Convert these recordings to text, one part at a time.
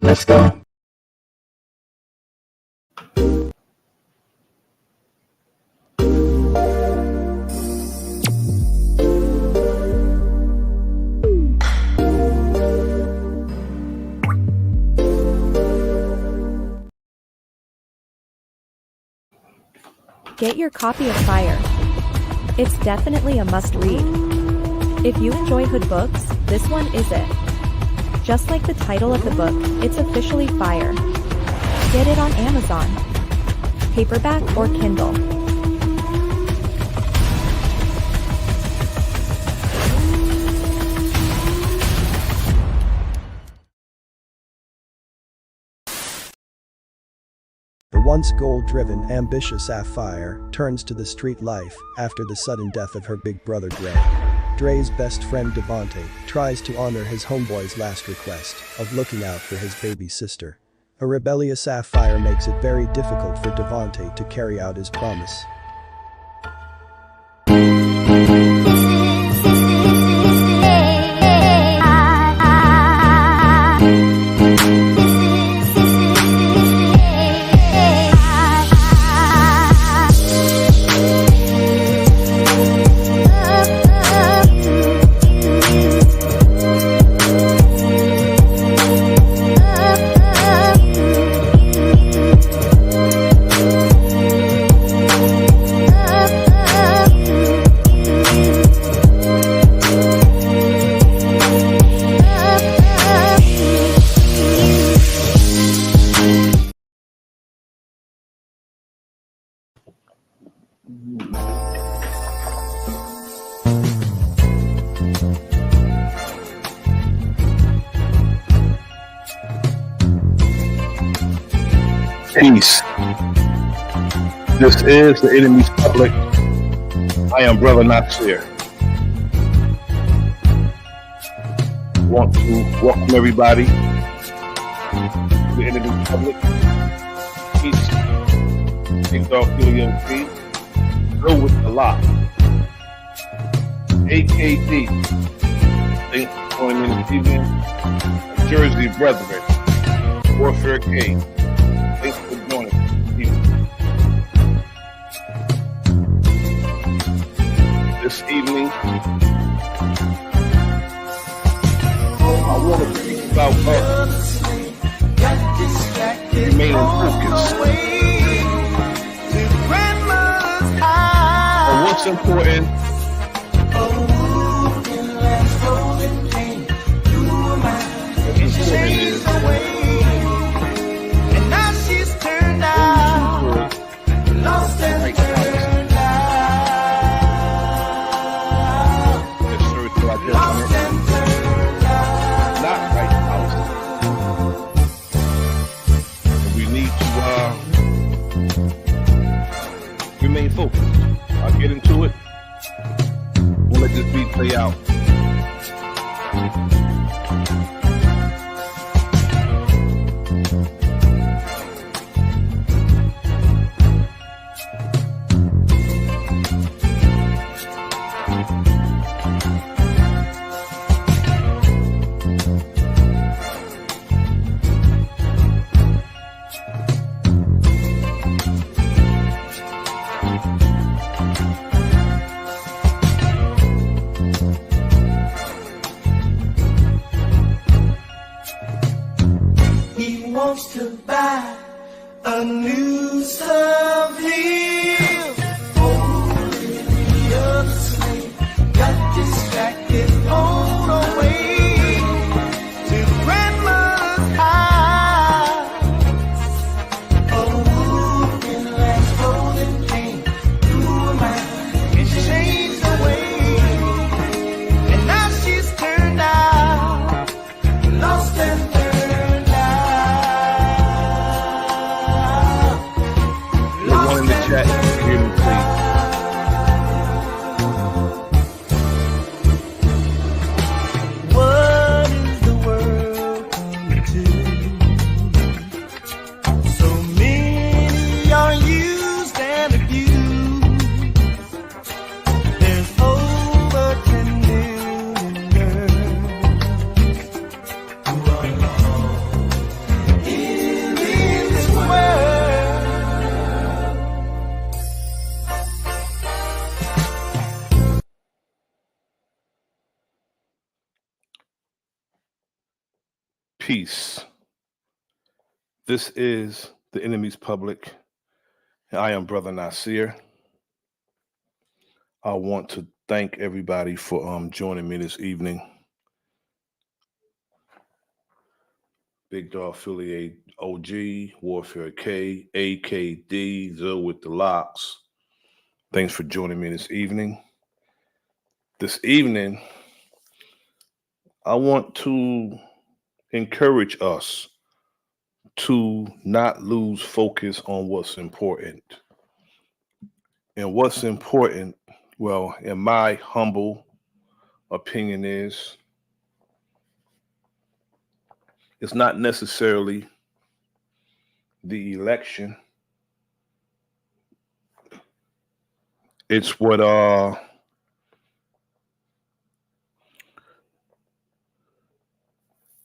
Let's go. Get your copy of Fire. It's definitely a must-read. If you enjoy hood books, this one is it. Just like the title of the book, it's officially Fire. Get it on Amazon, paperback or Kindle. The once goal-driven, ambitious Sapphire turns to the street life after the sudden death of her big brother Dre. Dre's best friend Devontae tries to honor his homeboy's last request of looking out for his baby sister. A rebellious Sapphire makes it very difficult for Devontae to carry out his promise. Peace. This is the enemy's public. I am Bro.Nasir. Want to welcome everybody to the enemy's public. Peace. Things off Helium Go with the lot. AKD. Thanks for joining in this evening. Jersey Brethren. Warfare K. Thanks for joining us. This evening, I want to speak about remaining focused on what's important. Remain focused. I'll get into it. We'll let this beat play out. Wants to buy a new Seville. Oh, the other slave got distracted on the way to grandma's house. A wolf in last rolling came through a mouth and she changed the way, and now she's turned out, lost and Chat. Peace. This is the enemy's public. I am Bro.Nasir. I want to thank everybody for joining me this evening. Big Dog Affiliate OG, Warfare K, AKD, Zill with the Locks. Thanks for joining me this evening. This evening, I want to encourage us to not lose focus on what's important. And what's important, well, in my humble opinion, is it's not necessarily the election. It's what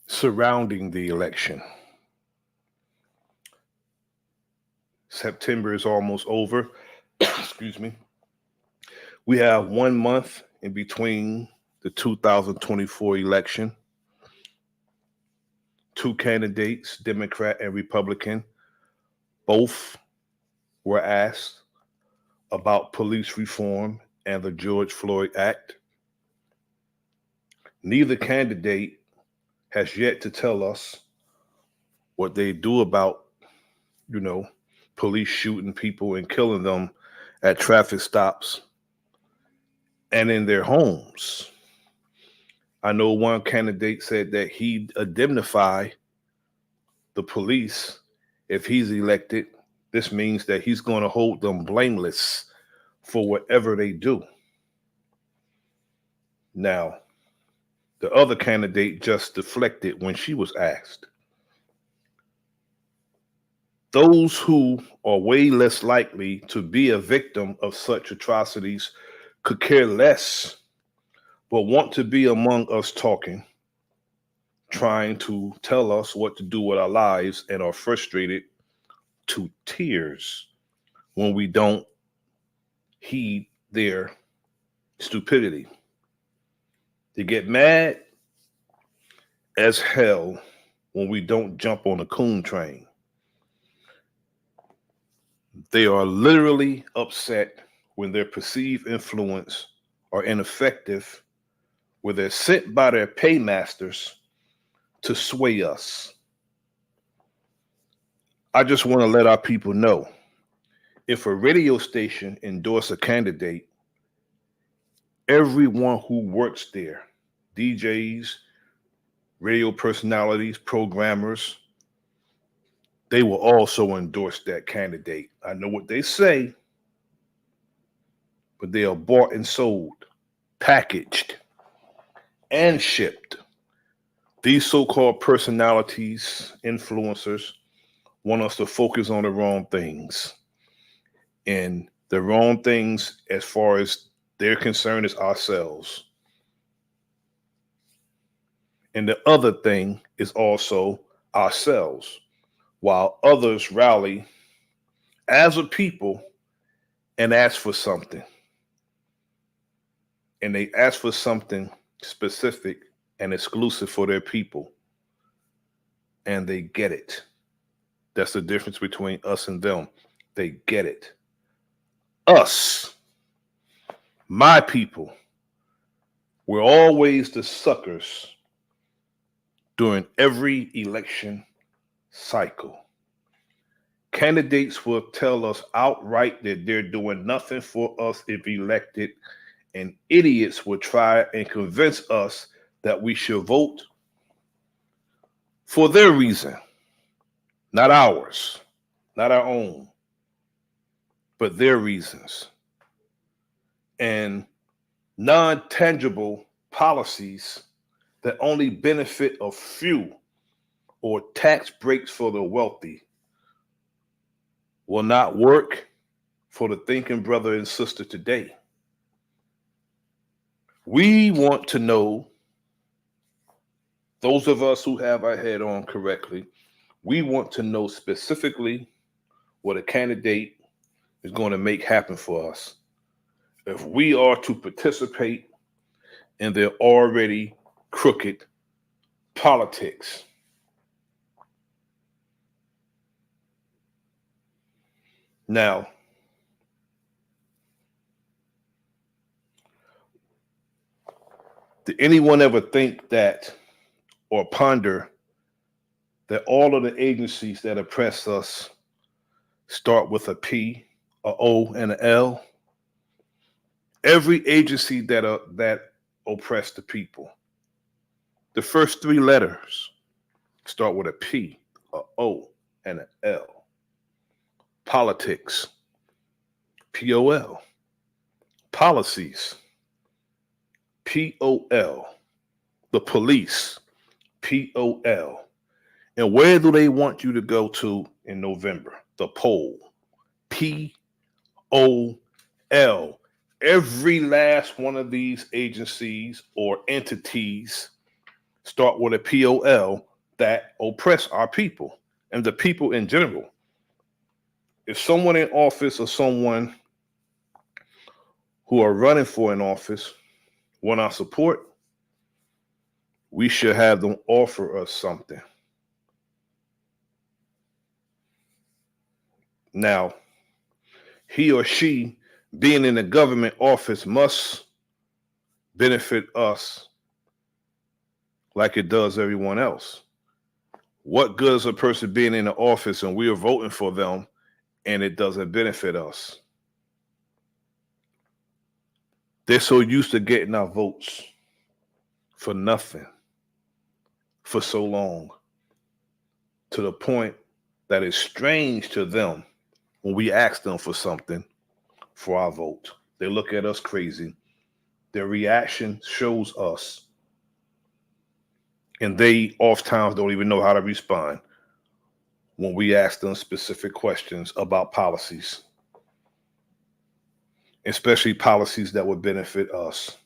surrounding the election. September is almost over. Excuse me. We have 1 month in between the 2024 election. Two candidates, Democrat and Republican, both were asked about police reform and the George Floyd Act. Neither candidate has yet to tell us what they do about, police shooting people and killing them at traffic stops and in their homes. I know one candidate said that he'd indemnify the police if he's elected. This means that he's going to hold them blameless for whatever they do. Now, the other candidate just deflected when she was asked. Those who are way less likely to be a victim of such atrocities could care less, but want to be among us talking, trying to tell us what to do with our lives, and are frustrated to tears when we don't heed their stupidity. They get mad as hell when we don't jump on the coon train. They are literally upset when their perceived influence are ineffective, where they're sent by their paymasters to sway us. I just want to let our people know, if a radio station endorses a candidate, everyone who works there, DJs, radio personalities, programmers, they will also endorse that candidate. I know what they say, but they are bought and sold, packaged, and shipped. These so-called personalities, influencers, want us to focus on the wrong things. And the wrong things, as far as they're concerned, is ourselves. And the other thing is also ourselves, while others rally as a people and ask for something. And they ask for something specific and exclusive for their people. And they get it. That's the difference between us and them. They get it. Us, my people, we're always the suckers during every election cycle. Candidates will tell us outright that they're doing nothing for us if elected, and idiots will try and convince us that we should vote for their reason, not ours, not our own, but their reasons. And non-tangible policies that only benefit a few, or tax breaks for the wealthy, will not work for the thinking brother and sister today. We want to know, those of us who have our head on correctly, we want to know specifically what a candidate is going to make happen for us if we are to participate in their already crooked politics. Now, did anyone ever think that or ponder that all of the agencies that oppress us start with a P, a O, and an L? Every agency that oppress the people, the first three letters start with a P, a O, and an L. Politics, P-O-L. Policies, P-O-L. The police, P-O-L. And where do they want you to go to in November? The poll, P-O-L. Every last one of these agencies or entities start with a P-O-L that oppress our people and the people in general. If someone in office or someone who are running for an office want our support, we should have them offer us something. Now, he or she being in a government office must benefit us like it does everyone else. What good is a person being in the office and we are voting for them and it doesn't benefit us? They're so used to getting our votes for nothing for so long, to the point that it's strange to them when we ask them for something for our vote. They look at us crazy. Their reaction shows us, and they oftentimes don't even know how to respond when we ask them specific questions about policies, especially policies that would benefit us.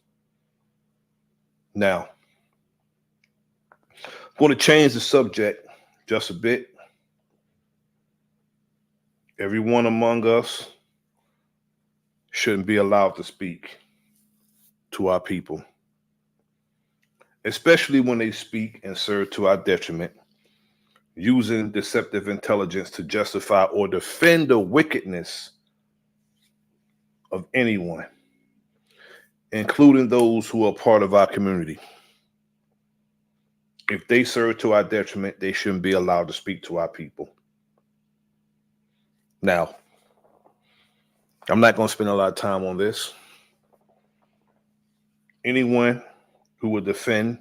Now, I'm going to change the subject just a bit. Everyone among us shouldn't be allowed to speak to our people, especially when they speak and serve to our detriment, using deceptive intelligence to justify or defend the wickedness of anyone, including those who are part of our community. If they serve to our detriment, they shouldn't be allowed to speak to our people. Now, I'm not going to spend a lot of time on this. Anyone who would defend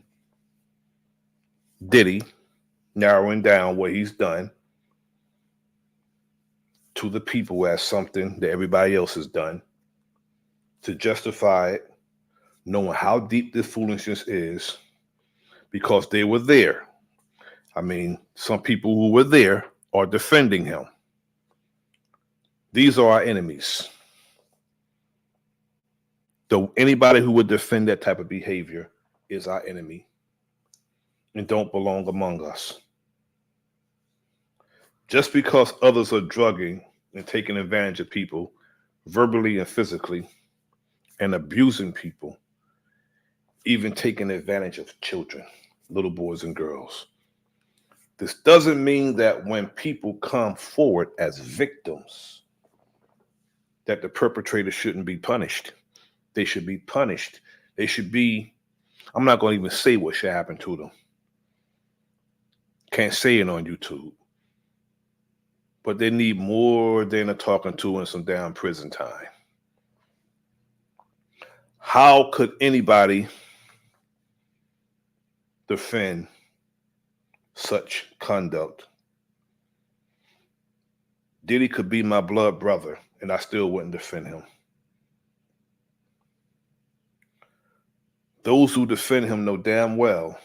Diddy narrowing down what he's done to the people as something that everybody else has done, to justify it, knowing how deep this foolishness is, because they were there. I mean, some people who were there are defending him. These are our enemies. So anybody who would defend that type of behavior is our enemy and don't belong among us. Just because others are drugging and taking advantage of people verbally and physically and abusing people, even taking advantage of children, little boys and girls, this doesn't mean that when people come forward as victims, that the perpetrator shouldn't be punished. They should be punished. They should be, I'm not going to even say what should happen to them. Can't say it on YouTube. But they need more than a talking to and some damn prison time. How could anybody defend such conduct? Diddy could be my blood brother, and I still wouldn't defend him. Those who defend him know damn well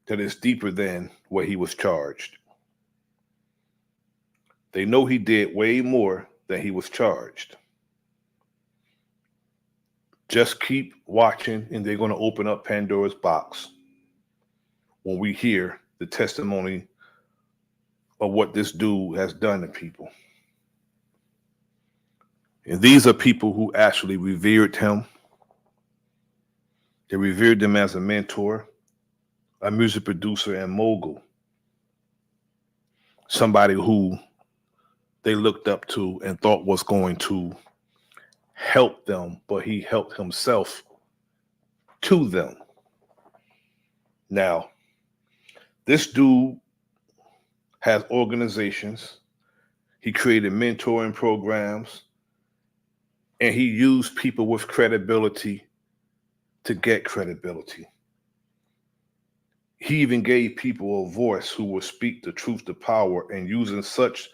that it's deeper than what he was charged. They know he did way more than he was charged. Just keep watching, and they're going to open up Pandora's box when we hear the testimony of what this dude has done to people. And these are people who actually revered him. They revered him as a mentor, a music producer and mogul, somebody who they looked up to and thought was going to help them, but he helped himself to them. Now, this dude has organizations. He created mentoring programs, and he used people with credibility to get credibility. He even gave people a voice who would speak the truth to power, and using such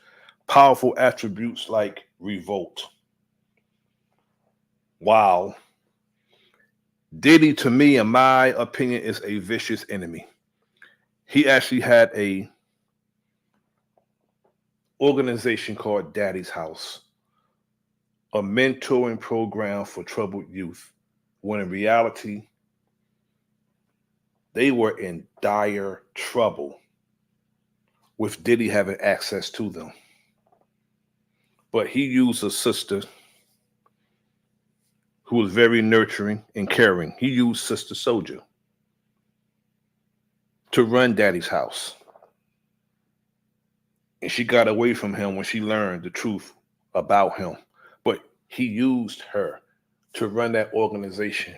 powerful attributes like revolt. Wow. Diddy, to me, in my opinion, is a vicious enemy. He actually had a organization called Daddy's House, a mentoring program for troubled youth, when in reality, they were in dire trouble with Diddy having access to them. But he used a sister who was very nurturing and caring. He used Sister Soldier to run Daddy's House. And she got away from him when she learned the truth about him. But he used her to run that organization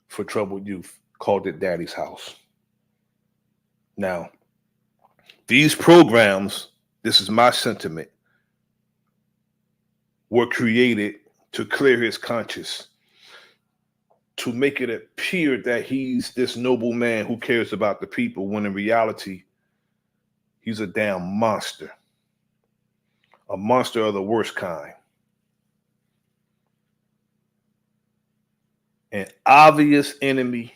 for troubled youth, called it Daddy's House. Now, these programs, this is my sentiment, were created to clear his conscience, to make it appear that he's this noble man who cares about the people, when in reality, he's a damn monster. A monster of the worst kind. An obvious enemy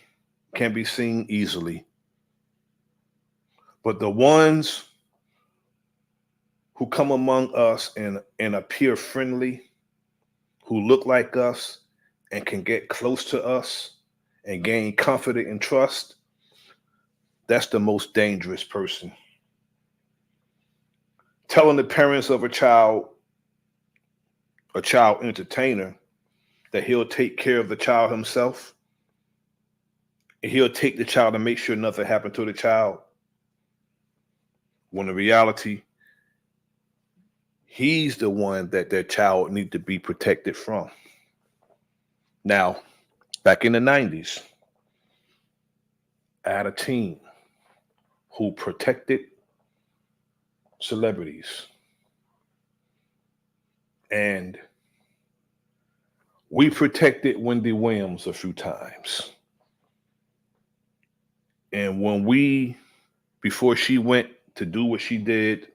can be seen easily. But the ones who come among us and appear friendly, who look like us and can get close to us and gain confidence and trust, that's the most dangerous person. Telling the parents of a child entertainer, that he'll take care of the child himself, and he'll take the child and make sure nothing happened to the child, when in reality, he's the one that their child needs to be protected from. Now, back in the 90s, I had a team who protected celebrities. And we protected Wendy Williams a few times. And before she went to do what she did,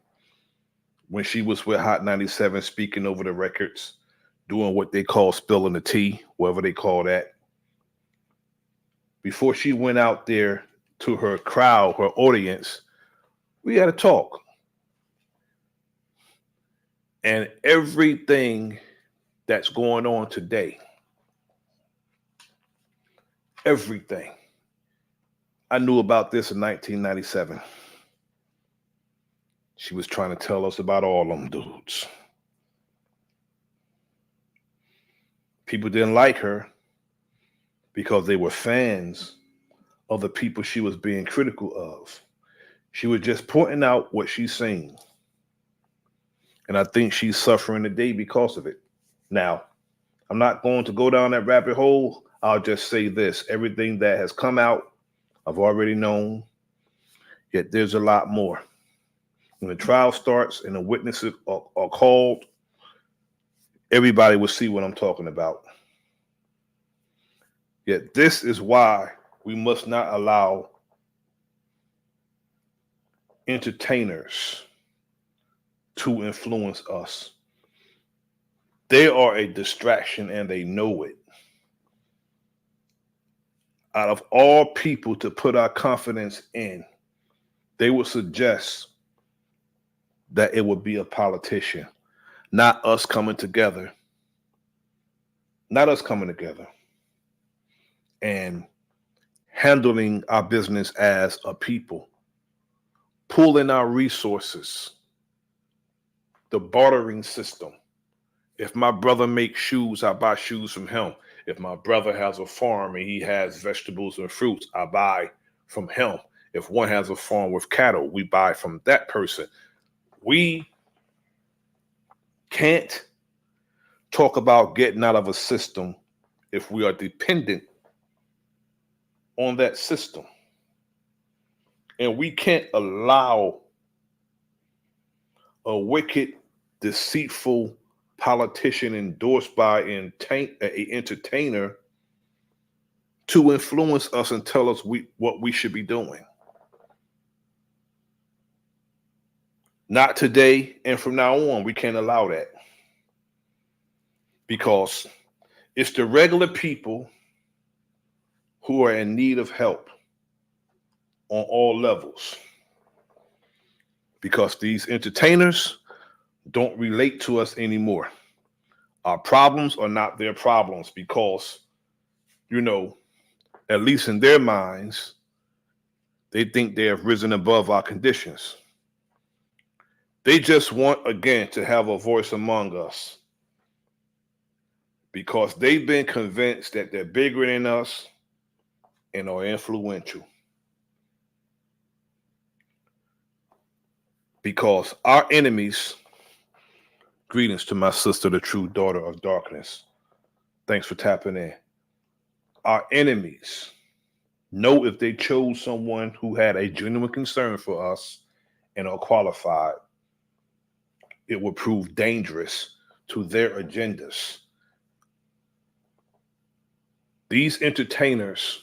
when she was with Hot 97, speaking over the records, doing what they call spilling the tea, whatever they call that. Before she went out there to her crowd, her audience, we had a talk. And everything that's going on today, everything, I knew about this in 1997. She was trying to tell us about all them dudes. People didn't like her because they were fans of the people she was being critical of. She was just pointing out what she's seen. And I think she's suffering today because of it. Now, I'm not going to go down that rabbit hole. I'll just say this. Everything that has come out, I've already known. Yet there's a lot more. When the trial starts and the witnesses are called, everybody will see what I'm talking about. Yet this is why we must not allow entertainers to influence us. They are a distraction and they know it. Out of all people to put our confidence in, they would suggest that it would be a politician, not us coming together. Not us coming together and handling our business as a people, pooling our resources, the bartering system. If my brother makes shoes, I buy shoes from him. If my brother has a farm and he has vegetables and fruits, I buy from him. If one has a farm with cattle, we buy from that person. We can't talk about getting out of a system if we are dependent on that system. And we can't allow a wicked, deceitful politician endorsed by an entertainer to influence us and tell us what we should be doing. Not today and from now on. We can't allow that. Because it's the regular people who are in need of help on all levels. Because these entertainers don't relate to us anymore. Our problems are not their problems because, at least in their minds, they think they have risen above our conditions. They just want, again, to have a voice among us because they've been convinced that they're bigger than us and are influential. Because our enemies, greetings to my sister, the true daughter of darkness. Thanks for tapping in. Our enemies know if they chose someone who had a genuine concern for us and are qualified, it would prove dangerous to their agendas. These entertainers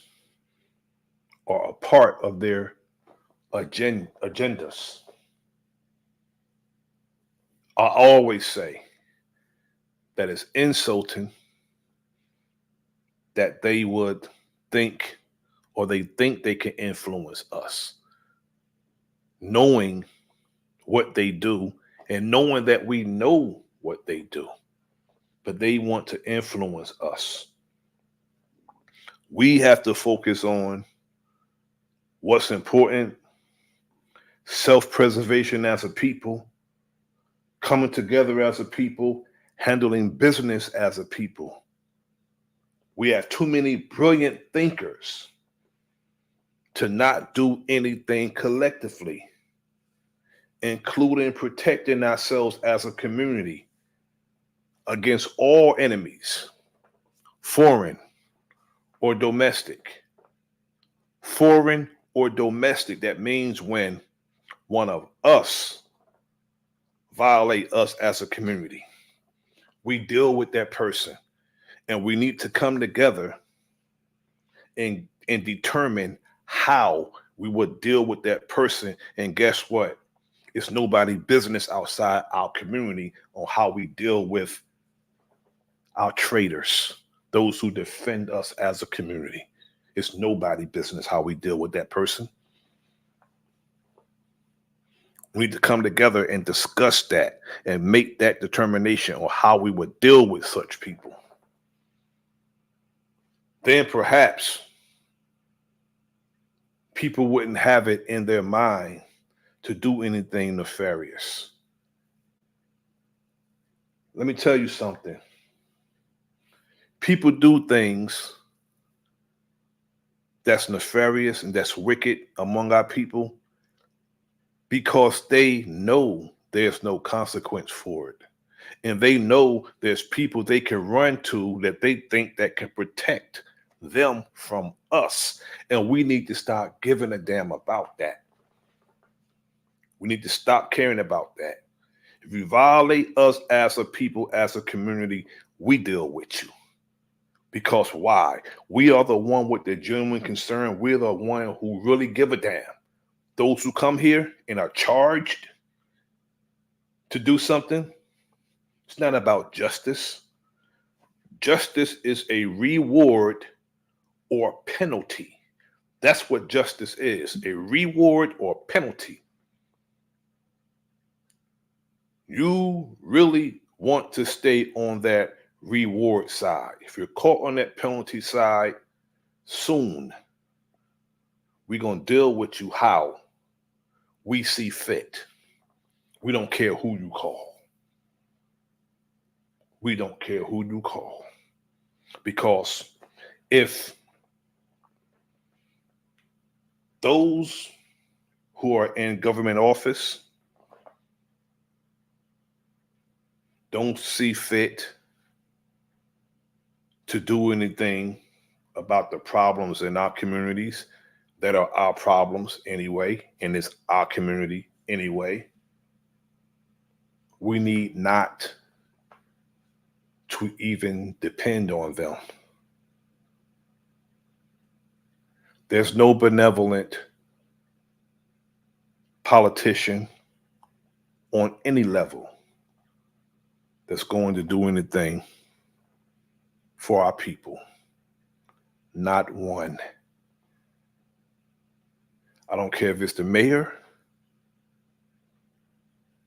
are a part of their agendas. I always say that it's insulting that they would think or they think they can influence us, knowing what they do and knowing that we know what they do, but they want to influence us. We have to focus on what's important, self-preservation as a people, coming together as a people, handling business as a people. We have too many brilliant thinkers to not do anything collectively, including protecting ourselves as a community against all enemies, foreign or domestic. Foreign or domestic, that means when one of us violate us as a community, we deal with that person, and we need to come together and determine how we would deal with that person. And guess what? It's nobody business outside our community on how we deal with our traitors, those who defend us as a community. It's nobody business how we deal with that person. We need to come together and discuss that and make that determination on how we would deal with such people. Then perhaps people wouldn't have it in their mind to do anything nefarious. Let me tell you something. People do things that's nefarious and that's wicked among our people because they know there's no consequence for it. And they know there's people they can run to that they think that can protect them from us. And we need to start giving a damn about that. We need to stop caring about that. If you violate us as a people, as a community, we deal with you. Because why? We are the one with the genuine concern. We're the one who really give a damn. Those who come here and are charged to do something, it's not about justice. Justice is a reward or penalty. That's what justice is, a reward or penalty. You really want to stay on that reward side. If you're caught on that penalty side, soon we're going to deal with you how we see fit. We don't care who you call. We don't care who you call. Because if those who are in government office don't see fit to do anything about the problems in our communities that are our problems anyway, and it's our community anyway, we need not to even depend on them. There's no benevolent politician on any level that's going to do anything for our people. Not one. I don't care if it's the mayor,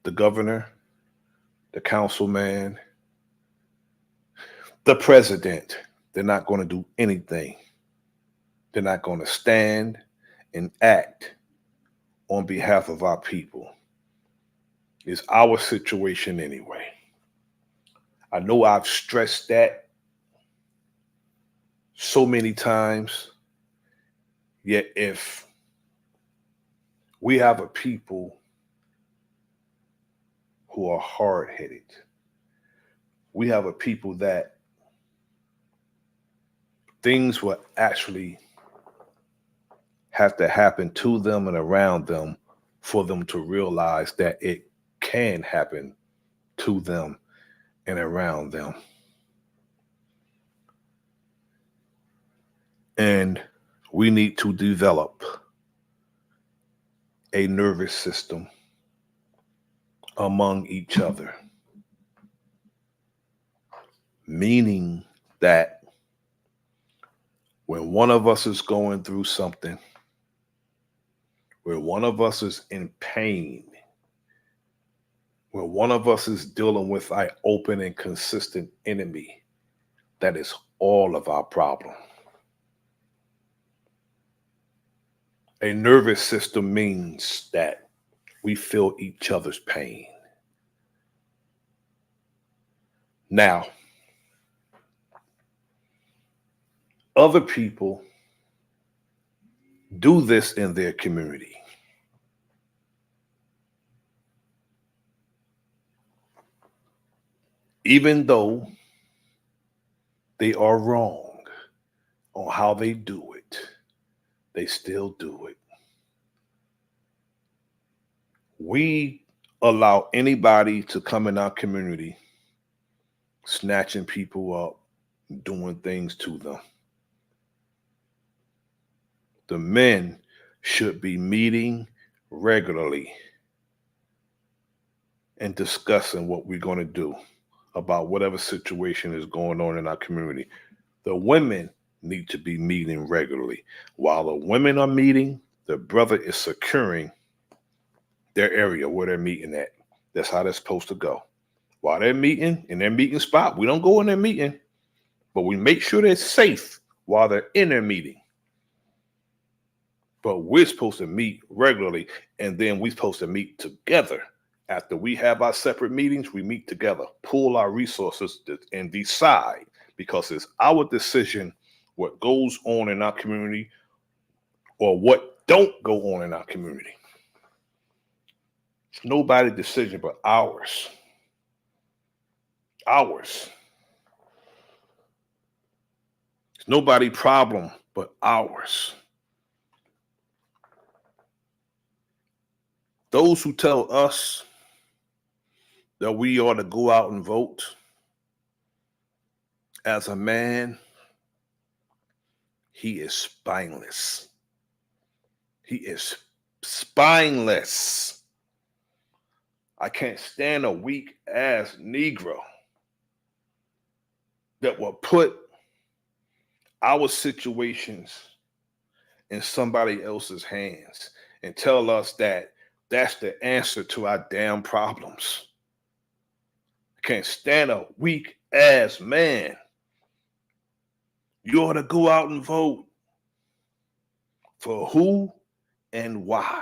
the governor, the councilman, the president. They're not going to do anything. They're not going to stand and act on behalf of our people. It's our situation anyway. I know I've stressed that so many times, yet if we have a people who are hard-headed, we have a people that things will actually have to happen to them and around them for them to realize that it can happen to them and around them. And we need to develop a nervous system among each other, meaning that when one of us is going through something, when one of us is in pain, when one of us is dealing with an open and consistent enemy, that is all of our problem. A nervous system means that we feel each other's pain. Now, other people do this in their community. Even though they are wrong on how they do it, they still do it. We allow anybody to come in our community, snatching people up, doing things to them. The men should be meeting regularly and discussing what we're going to do about whatever situation is going on in our community. The women need to be meeting regularly. While the women are meeting, the brother is securing their area where they're meeting at. That's how they're supposed to go. While they're meeting in their meeting spot, we don't go in their meeting, but we make sure they're safe while they're in their meeting. But we're supposed to meet regularly, and then we're supposed to meet together. After we have our separate meetings, we meet together, pool our resources, and decide, because it's our decision what goes on in our community or what don't go on in our community. It's nobody's decision but ours. Ours. It's nobody's problem but ours. Those who tell us that we ought to go out and vote, as a man, he is spineless. He is spineless. I can't stand a weak ass Negro that will put our situations in somebody else's hands and tell us that that's the answer to our damn problems. I can't stand a weak ass man. You ought to go out and vote. For who and why?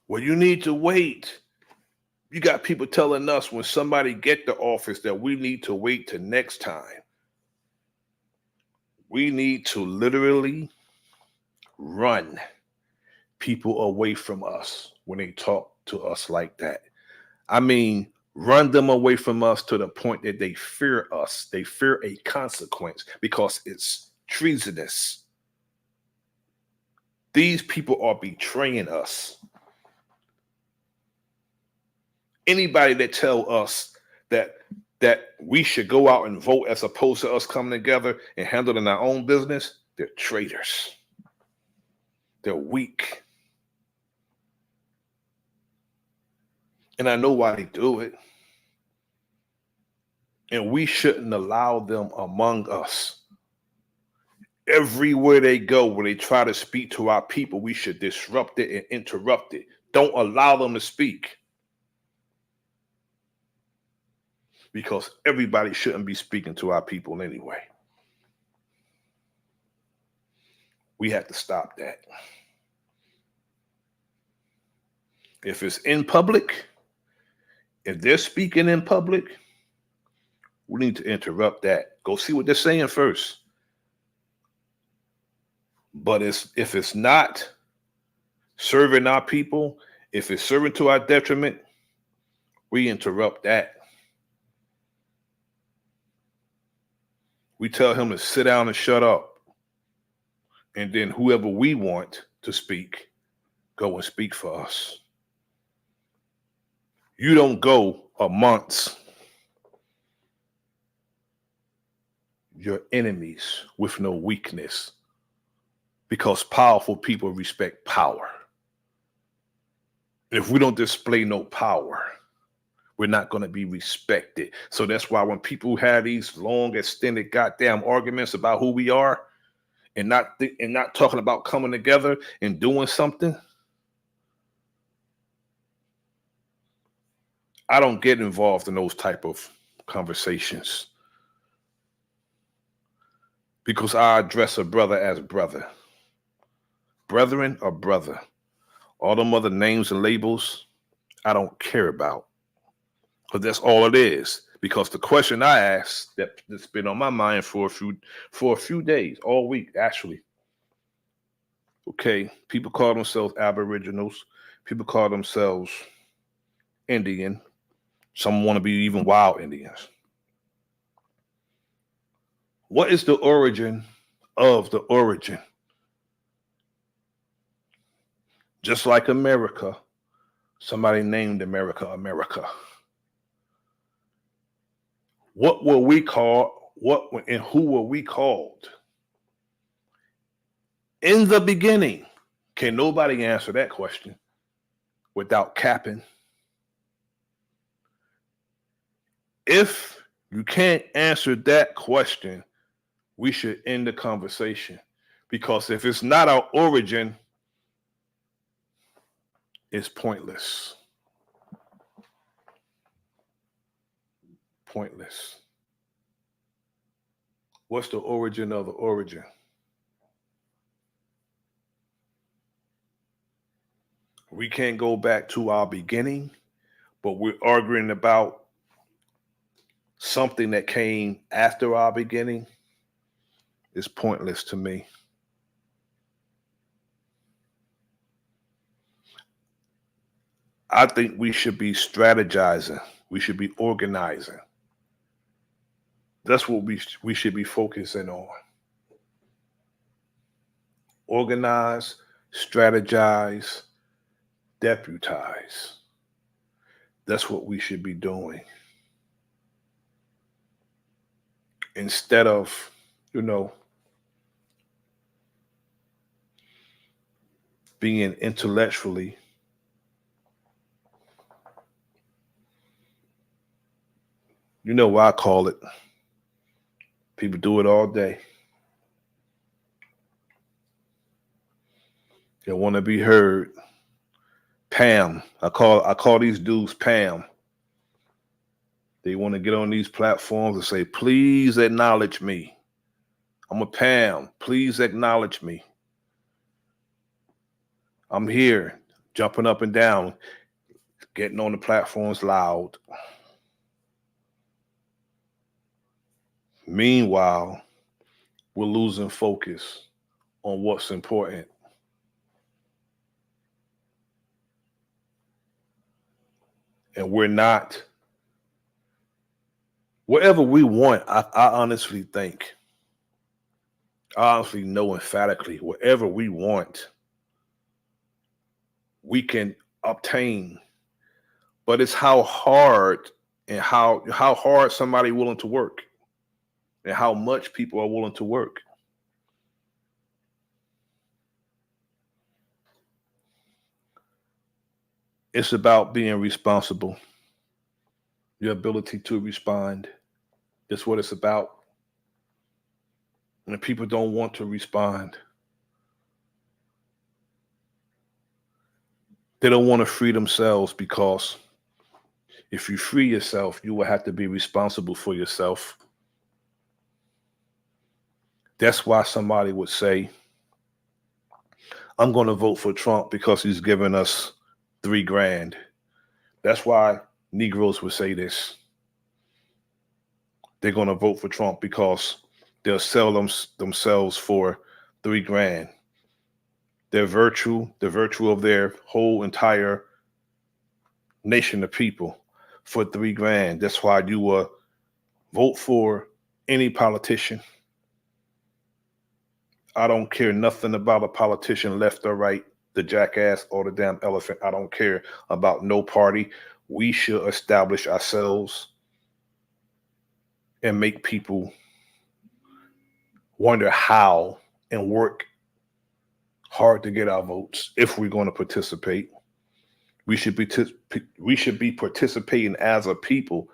Well, you need to wait. You got people telling us when somebody get the office that we need to wait till next time. We need to literally run people away from us when they talk to us like that. I mean, run them away from us to the point that they fear us. They fear a consequence because it's treasonous. These people are betraying us. Anybody that tell us that we should go out and vote as opposed to us coming together and handling our own business, they're traitors. They're weak. And I know why they do it. And we shouldn't allow them among us. Everywhere they go, where they try to speak to our people, we should disrupt it and interrupt it. Don't allow them to speak. Because everybody shouldn't be speaking to our people anyway. We have to stop that. If it's in public, if they're speaking in public, we need to interrupt that. Go see what they're saying first. But if it's not serving our people, if it's serving to our detriment, we interrupt that. We tell him to sit down and shut up. And then whoever we want to speak, go and speak for us. You don't go amongst your enemies with no weakness, because powerful people respect power. If we don't display no power, we're not going to be respected. So that's why when people have these long, extended goddamn arguments about who we are and not talking about coming together and doing something, I don't get involved in those type of conversations, because I address a brother as brother. Brethren or brother. All them other names and labels, I don't care about, because that's all it is. Because the question I asked that's been on my mind for a few days, all week actually. Okay, people call themselves Aboriginals. People call themselves Indian. Some want to be even wild Indians. What is the origin of the origin? Just like America, somebody named America America. What were we called? What and who were we called? In the beginning, can nobody answer that question without capping? If you can't answer that question, we should end the conversation. Because if it's not our origin, it's pointless. Pointless. What's the origin of the origin? We can't go back to our beginning, but we're arguing about something that came after our beginning. It's pointless to me. I think we should be strategizing. We should be organizing. That's what we should be focusing on. Organize, strategize, deputize. That's what we should be doing. Instead of, being intellectually what I call it. People do it all day. They want to be heard. Pam. I call these dudes Pam. They want to get on these platforms and say, please acknowledge me. I'm a Pam. Please acknowledge me. I'm here, jumping up and down, getting on the platforms loud. Meanwhile, we're losing focus on what's important. and we're not whatever we want. I honestly think, I honestly know emphatically, whatever we want, we can obtain. But it's how hard and how hard somebody willing to work and how much people are willing to work. It's about being responsible, your ability to respond. That's what it's about. And people don't want to respond. They don't want to free themselves because if you free yourself, you will have to be responsible for yourself. That's why somebody would say, I'm going to vote for Trump because he's giving us $3,000. That's why Negroes would say this. They're going to vote for Trump because they'll sell themselves for $3,000. The virtue of their whole entire nation of people for $3,000. That's why you will vote for any politician. I don't care nothing about a politician, left or right, the jackass or the damn elephant. I don't care about no party. We should establish ourselves and make people wonder how and work hard to get our votes if we're going to participate. We should be participating as a people,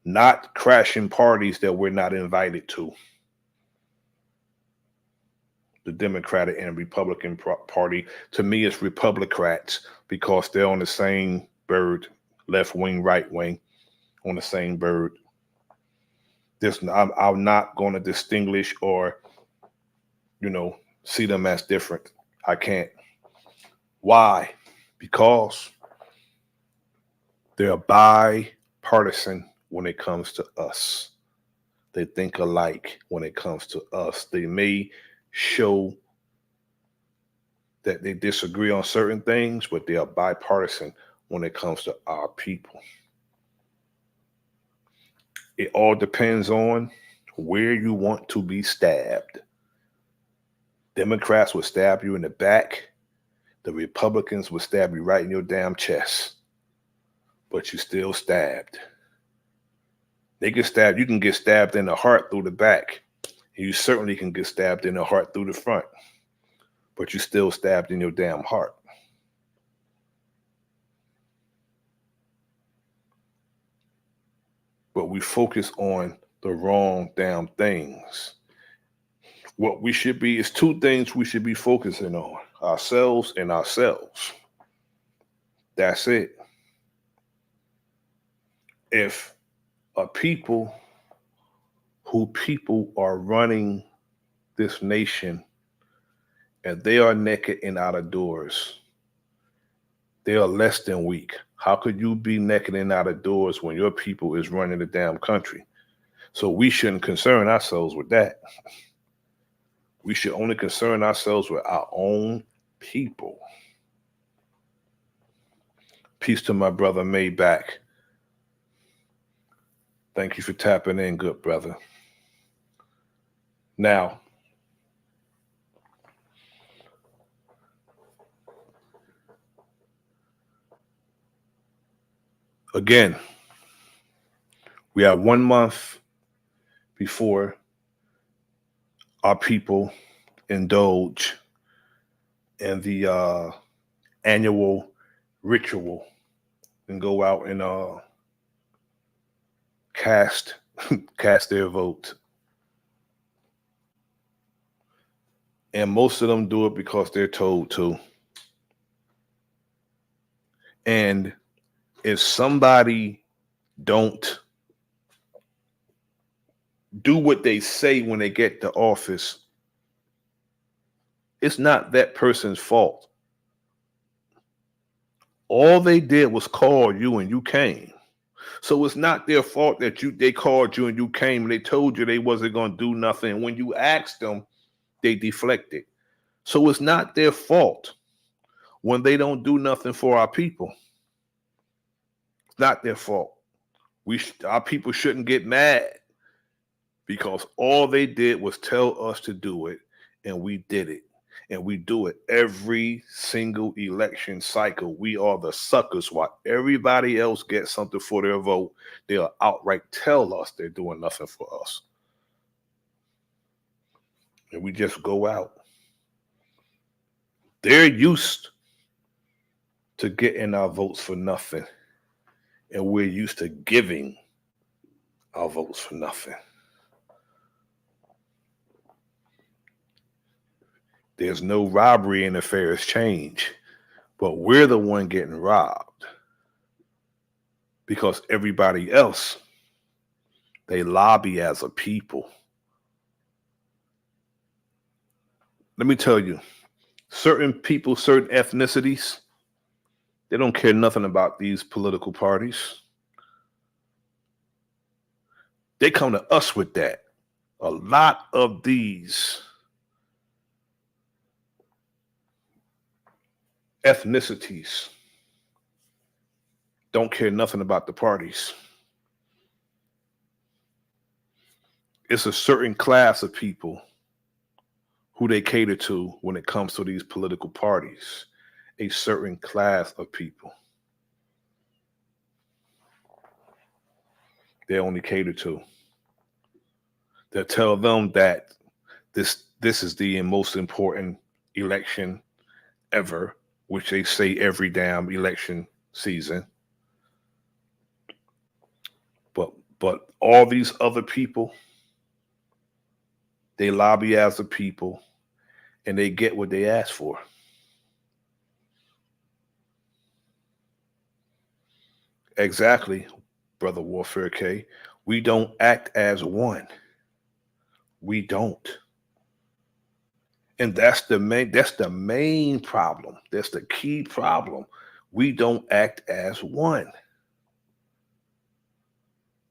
not crashing parties that we're not invited to. The Democratic and Republican Party, to me, it's Republicrats because they're on the same bird, left wing, right wing, on the same bird. I'm not going to distinguish or, see them as different. I can't. Why? Because they're bipartisan when it comes to us. They think alike when it comes to us. They may show that they disagree on certain things, but they are bipartisan when it comes to our people. It all depends on where you want to be stabbed. Democrats will stab you in the back. The Republicans will stab you right in your damn chest. But you still stabbed. You can get stabbed in the heart through the back. You certainly can get stabbed in the heart through the front. But you still stabbed in your damn heart. But we focus on the wrong damn things. What we should be is two things we should be focusing on: ourselves and ourselves. That's it. If people are running this nation and they are naked and out of doors, they are less than weak. How could you be naked and out of doors when your people is running the damn country? So we shouldn't concern ourselves with that. We should only concern ourselves with our own people. Peace to my brother Maybach. Thank you for tapping in, good brother. Now, again, we have 1 month before our people indulge in the annual ritual and go out and cast their vote. And most of them do it because they're told to. And if somebody don't do what they say when they get to office, it's not that person's fault. All they did was call you and you came. So it's not their fault that they called you and you came and they told you they wasn't going to do nothing. When you asked them, they deflected. So it's not their fault when they don't do nothing for our people. not their fault. Our people shouldn't get mad because all they did was tell us to do it, and we did it. And we do it every single election cycle. We are the suckers. While everybody else gets something for their vote, they'll outright tell us they're doing nothing for us. And we just go out. They're used to getting our votes for nothing. And we're used to giving our votes for nothing. There's no robbery in the fairest change, but we're the one getting robbed because everybody else, they lobby as a people. Let me tell you, certain people, certain ethnicities, they don't care nothing about these political parties. They come to us with that. A lot of these ethnicities don't care nothing about the parties. It's a certain class of people who they cater to when it comes to these political parties. A certain class of people they only cater to. They'll tell them that this is the most important election ever, which they say every damn election season. But all these other people, they lobby as a people and they get what they ask for. Exactly, Brother Warfare K. We don't act as one. We don't. And that's the main problem. That's the key problem. We don't act as one.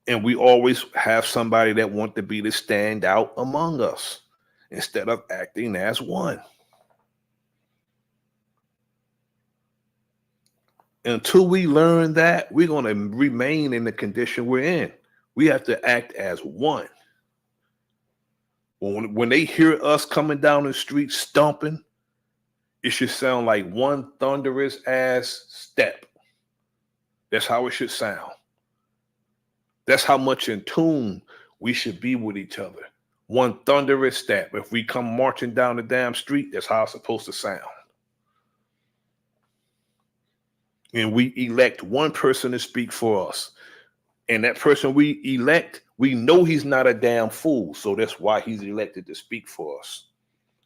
And we always have somebody that want to be the standout among us instead of acting as one. Until we learn that, we're going to remain in the condition we're in. We have to act as one. When they hear us coming down the street stomping, it should sound like one thunderous ass step. That's how it should sound. That's how much in tune we should be with each other. One thunderous step. If we come marching down the damn street, that's how it's supposed to sound. And we elect one person to speak for us. And that person we elect, we know he's not a damn fool. So that's why he's elected to speak for us.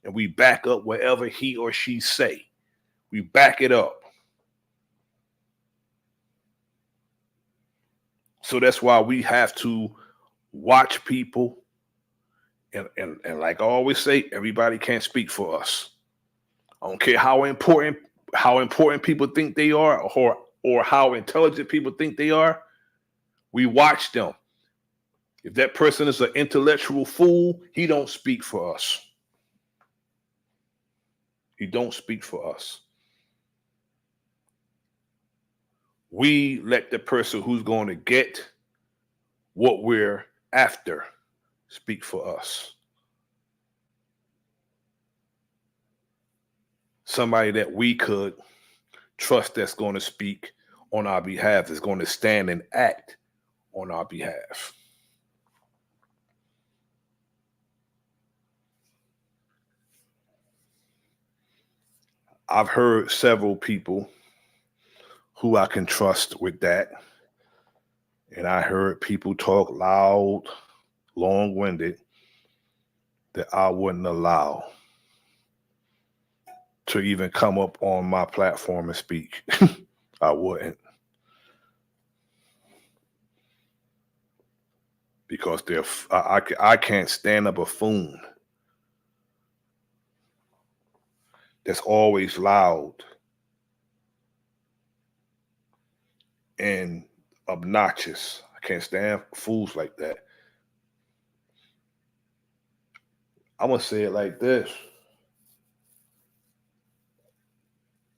And we back up whatever he or she say. We back it up. So that's why we have to watch people. And like I always say, everybody can't speak for us. I don't care how important people think they are or how intelligent people think they are. We watch them. If that person is an intellectual fool, he don't speak for us. He don't speak for us. We let the person who's going to get what we're after speak for us. Somebody that we could trust that's going to speak on our behalf, is going to stand and act on our behalf. I've heard several people who I can trust with that. And I heard people talk loud, long-winded, that I wouldn't allow to even come up on my platform and speak. I wouldn't. Because I can't stand a buffoon that's always loud and obnoxious. I can't stand fools like that. I'm going to say it like this.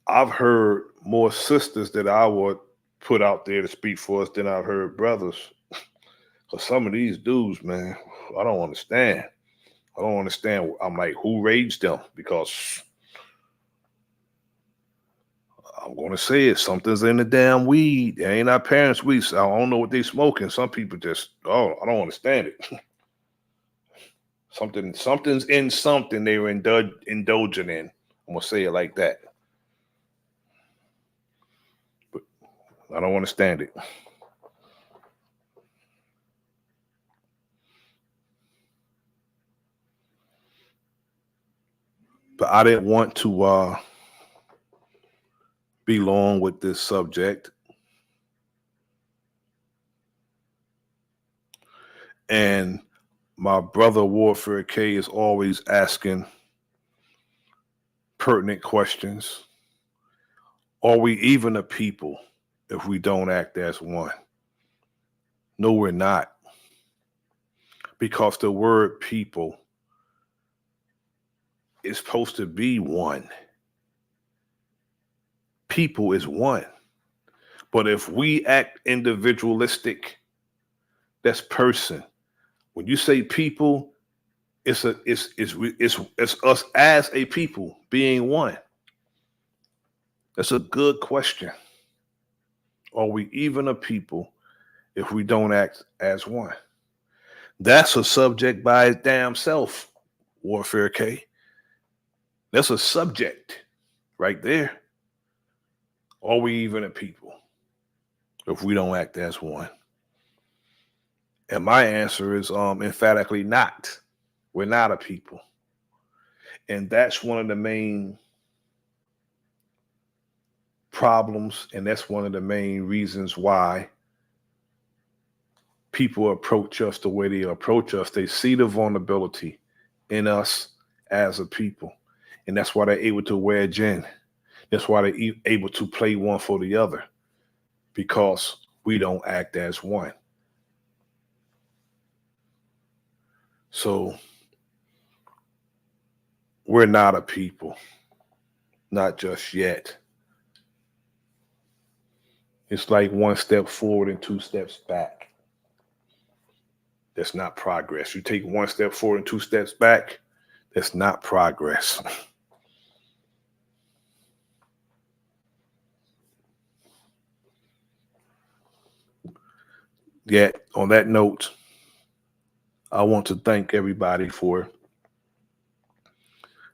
I've heard more sisters that I would put out there to speak for us than I've heard brothers. Cause some of these dudes, man, I don't understand. I don't understand. I'm like, who raised them? Because I'm gonna say it. Something's in the damn weed. It ain't our parents' weed. So I don't know what they smoking. Some people just, oh, I don't understand it. Something's in something they were indulging in. I'm gonna say it like that. But I don't understand it. But I didn't want to be long with this subject. And my brother Warfare K is always asking pertinent questions. Are we even a people if we don't act as one? No, we're not. Because the word people is supposed to be one. People is one. But if we act individualistic, that's person. When you say people, it's us as a people being one. That's a good question. Are we even a people if we don't act as one? That's a subject by its damn self, Warfare K. That's a subject right there. Are we even a people if we don't act as one? And my answer is emphatically not. We're not a people. And that's one of the main problems, and that's one of the main reasons why people approach us the way they approach us. They see the vulnerability in us as a people. And that's why they're able to wedge in. That's why they're able to play one for the other, because we don't act as one. So we're not a people, not just yet. It's like one step forward and two steps back. That's not progress. You take one step forward and two steps back, that's not progress. Yet, on that note, I want to thank everybody for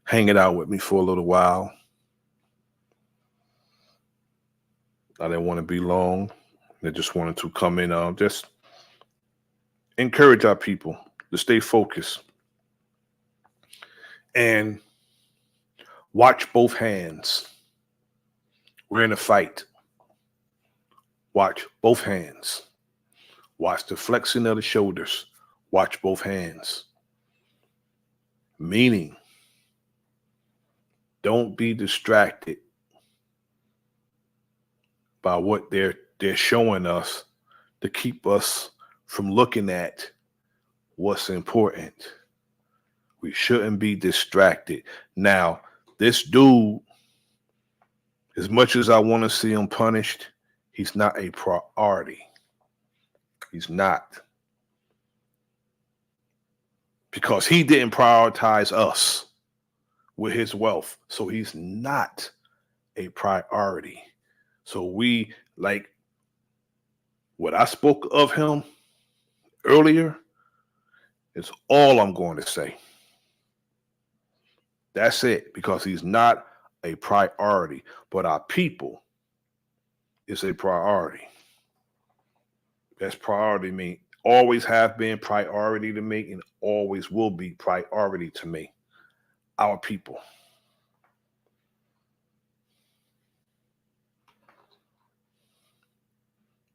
hanging out with me for a little while. I didn't want to be long. I just wanted to come in, just encourage our people to stay focused and watch both hands. We're in a fight. Watch both hands. Watch the flexing of the shoulders. Watch both hands. Meaning, don't be distracted by what they're showing us to keep us from looking at what's important. We shouldn't be distracted. Now, this dude, as much as I want to see him punished, he's not a priority. He's not. Because he didn't prioritize us with his wealth. So he's not a priority. So we, like what I spoke of him earlier, is all I'm going to say. That's it, because he's not a priority. But our people is a priority. That's priority to me. Always have been priority to me and always will be priority to me. Our people.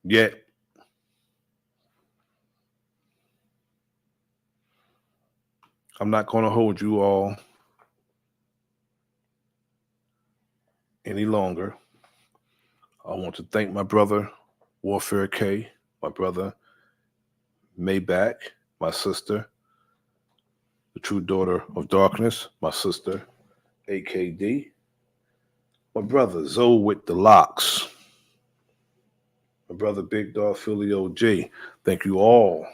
Yet, I'm not going to hold you all any longer. I want to thank my brother, Warfare K, my brother, Maybach, my sister, the true daughter of darkness, my sister, AKD, my brother, Zoe with the locks, my brother Big Dog Filio J. Thank you all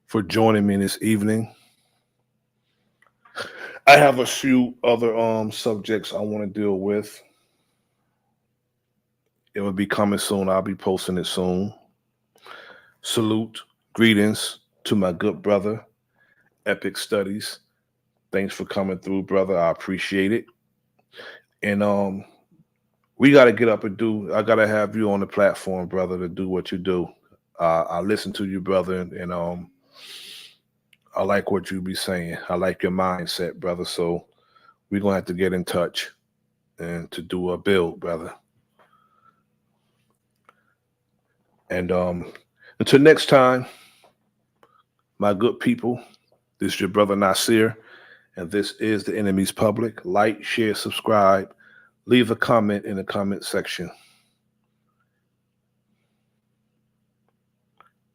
for joining me this evening. I have a few other subjects I want to deal with. It will be coming soon. I'll be posting it soon. Salute, greetings to my good brother, Epic Studies. Thanks for coming through, brother. I appreciate it. And we got to get up and do. I got to have you on the platform, brother, to do what you do. I listen to you, brother, and I like what you be saying. I like your mindset, brother. So we're gonna have to get in touch and to do a build, brother. And until next time, my good people, this is your brother Nasir, and this is the Enemy's Public. Like, share, subscribe, leave a comment in the comment section.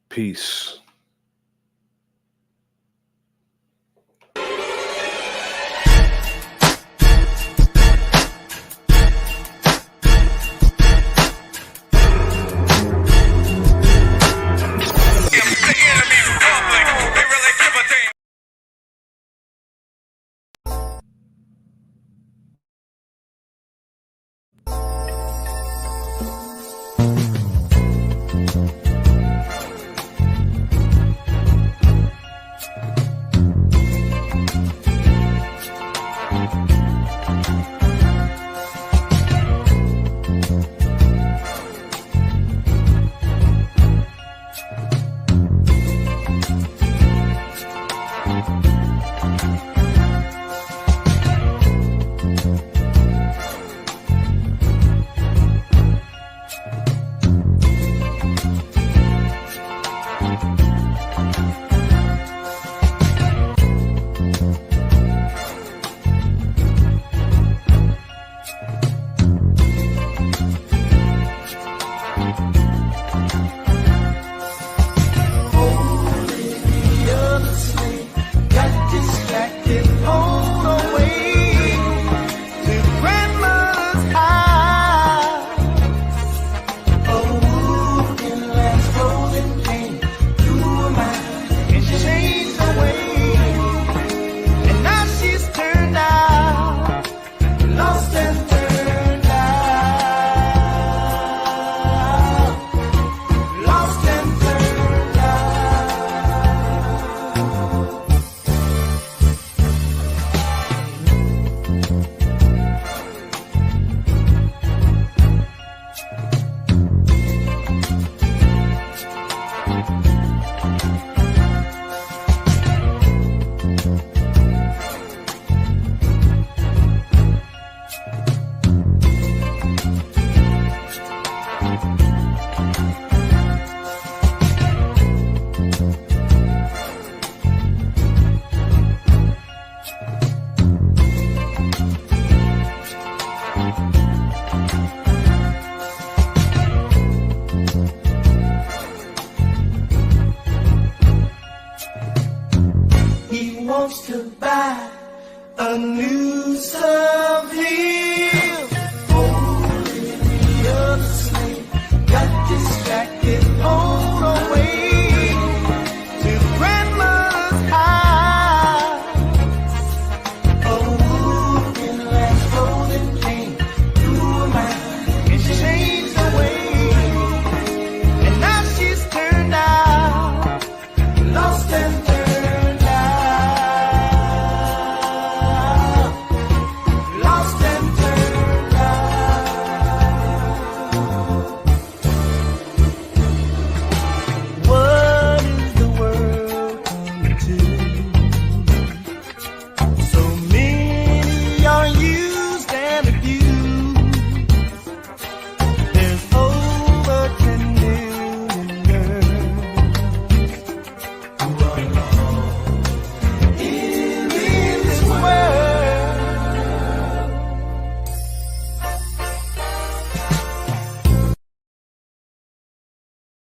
Peace.